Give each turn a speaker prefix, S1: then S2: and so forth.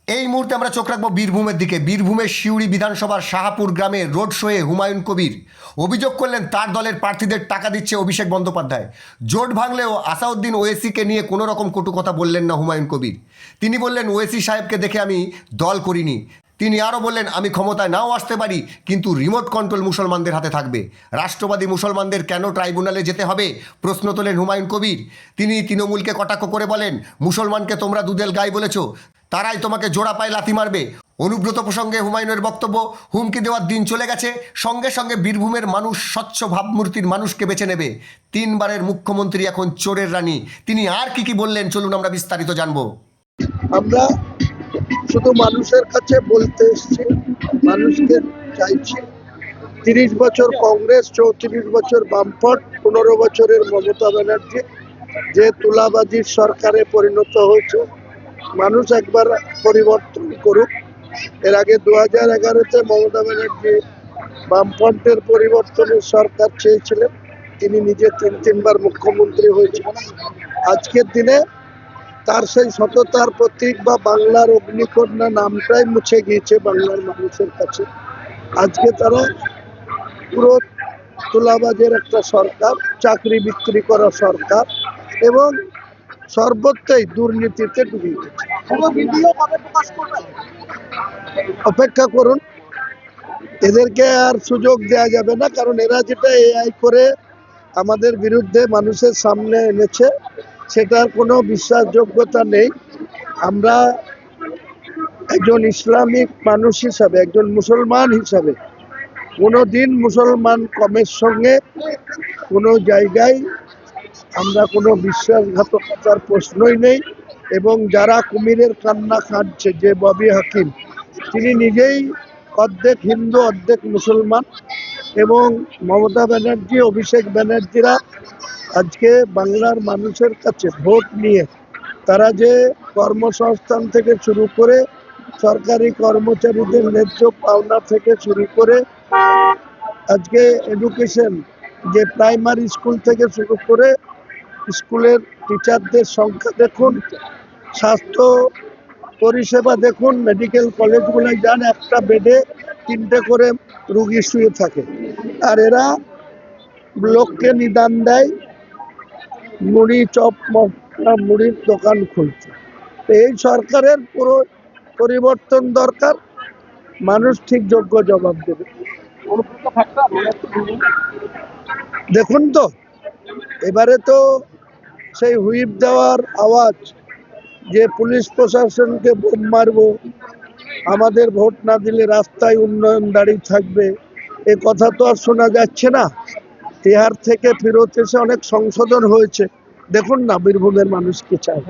S1: এই মুহূর্তে আমরা চোখ রাখবো বীরভূমের দিকে। বীরভূমের সিউড়ি বিধানসভার শাহাপুর গ্রামে রোড শোয়ে হুমায়ুন কবির অভিযোগ করলেন তার দলের প্রার্থীদের টাকা দিচ্ছে অভিষেক বন্দ্যোপাধ্যায়। জোট ভাঙলেও আসাউদ্দিন ওয়েসিকে নিয়ে কোনো রকম কটু কথা বললেন না হুমায়ুন কবির। তিনি বললেন, ওয়েসি সাহেবকে দেখে আমি দল করিনি। তিনি আরও বললেন, আমি ক্ষমতায় নাও আসতে পারি, কিন্তু রিমোট কন্ট্রোল মুসলমানদের হাতে থাকবে। রাষ্ট্রবাদী মুসলমানদের কেন ট্রাইব্যুনালে যেতে হবে, প্রশ্ন তোলেন হুমায়ুন কবির। তিনি তৃণমূলকে কটাক্ষ করে বলেন, মুসলমানকে তোমরা দুধেল গাই বলেছ, তারাই তোমাকে জোড়া পায়ে লাথি মারবে। অনুব্রত প্রসঙ্গে হুমায়ুনের বক্তব্য, হুমকি দেওয়ার দিন চলে গেছে, সঙ্গে সঙ্গে বীরভূমের মানুষ স্বচ্ছ ভাবমূর্তির মানুষকে বেছে নেবে। তিনবারের মুখ্যমন্ত্রী এখন চোরের রানী। তিনি আর কি বললেন, চলুন আমরা বিস্তারিত জানবো।
S2: আমরা শুধু মানুষের কাছে বলতে এসেছি, মানুষকে চাইছি 30 বছর কংগ্রেস, 34 বছর বামফ্রন্ট, 15 বছরের মমতা ব্যানার্জি যে তুলাবাজির সরকারে পরিণত হয়েছে, মানুষ একবার পরিবর্তন করুক। এর আগে 2011-তে মমতা ব্যানার্জি বামফ্রন্টের পরিবর্তনের সরকার চেয়েছিলেন, তিনি নিজে তিনবার মুখ্যমন্ত্রী হয়েছিলেন। আজকের দিনে তার সেই সততার প্রতীক বা বাংলার অগ্নিকন্যা নামটাই মুছে গিয়েছে বাংলার মানুষের কাছে। আজকে তারা পুরো তুলাবাজের একটা সরকার, চাকরি বিক্রি করা সরকার এবং সর্বত্রই দুর্নীতিতে ডুবে গেছে। অপেক্ষা করুন, এদেরকে আর সুযোগ দেওয়া যাবে না, কারণ এরা যেটা এআই করে আমাদের বিরুদ্ধে মানুষের সামনে এনেছে সেটার কোনো বিশ্বাসযোগ্যতা নেই। আমরা একজন ইসলামিক মানুষ হিসাবে, একজন মুসলমান হিসাবে কোনোদিন মুসলমান কমের সঙ্গে কোনো জায়গায় আমরা কোনো বিশ্বাসঘাতকতার প্রশ্নই নেই। এবং যারা কুমিরের কান্না কাঁদছে, যে ববি হাকিম, তিনি নিজেই অর্ধেক হিন্দু অর্ধেক মুসলমান, এবং মমতা ব্যানার্জি, অভিষেক ব্যানার্জিরা আজকে বাংলার মানুষের কাছে ভোট নিয়ে তারা যে কর্মসংস্থান থেকে শুরু করে সরকারি কর্মচারীদের ন্যায্য পাওনা থেকে শুরু করে আজকে এডুকেশন, যে প্রাইমারি স্কুল থেকে শুরু করে স্কুলের টিচারদের সংখ্যা দেখুন, স্বাস্থ্য পরিষেবা দেখুন, মেডিকেল কলেজগুলোয় যান, একটা বেডে 3টে করে রুগী শুয়ে থাকে, আর এরা লোককে নিদান দেয়, মুড়ি চপ মশলা মুড়ির দোকান খুলছে। এই সরকারের পুরো পরিবর্তন দরকার, মানুষ ঠিক যোগ্য জবাব দেবে। দেখুন তো, এবারে তো সেই হুইপ দেওয়ার আওয়াজ, যে পুলিশ প্রশাসনকে বোম মারবো, আমাদের ভোট না দিলে রাস্তায় উন্নয়ন দাঁড়িয়ে থাকবে, এ কথা তো আর শোনা যাচ্ছে না। তিহার থেকে ফেরত এসে অনেক সংশোধন হয়েছে, দেখুন না বীরভূমের মানুষ কি চায়।